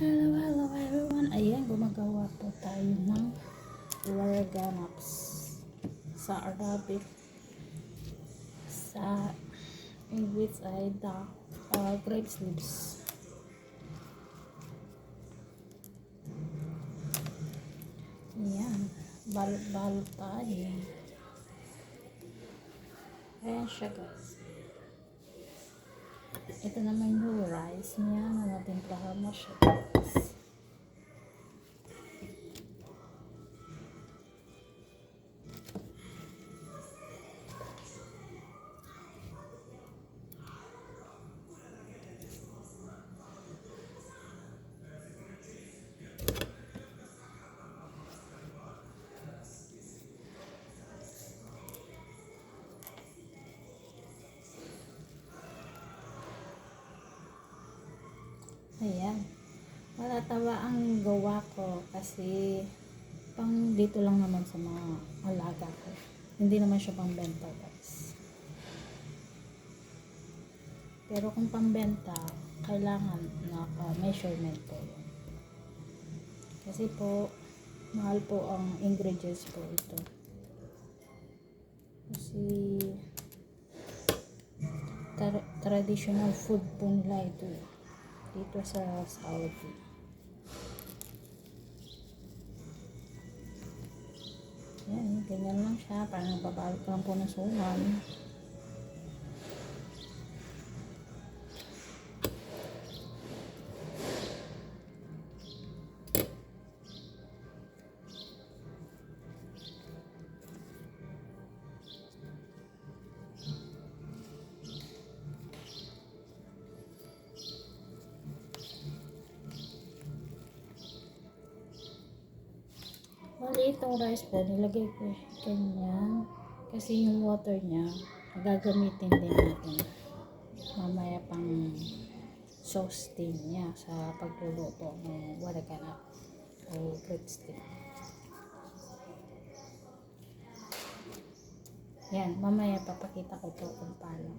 Hello, hello everyone. Ayan, gumagawa po tayo ng warganaps sa Arabic. Sa English ay grape leaves. Ayan, balot-balot tayo. Ayan siya guys. Ito naman yung rice niya na natimplahan na siya guys. Ayan. Malatawa ang gawa ko kasi pang dito lang naman sa mga alaga ko. Hindi naman siya pambenta guys. Pero kung pambenta, kailangan naka-measurement po yun. Kasi po, mahal po ang ingredients po ito. Kasi traditional food po nila ito dito sa Saudi. Yan, ganyan lang siya. Parang nagbabalot lang po ng suman. Bali, itong rice po, nilagay ko ganyan. Kasi yung water niya, gagamitin din natin mamaya pang sauce din niya sa pagluluto ng warganap o breadstick. Yan, mamaya papakita ko po kung paano.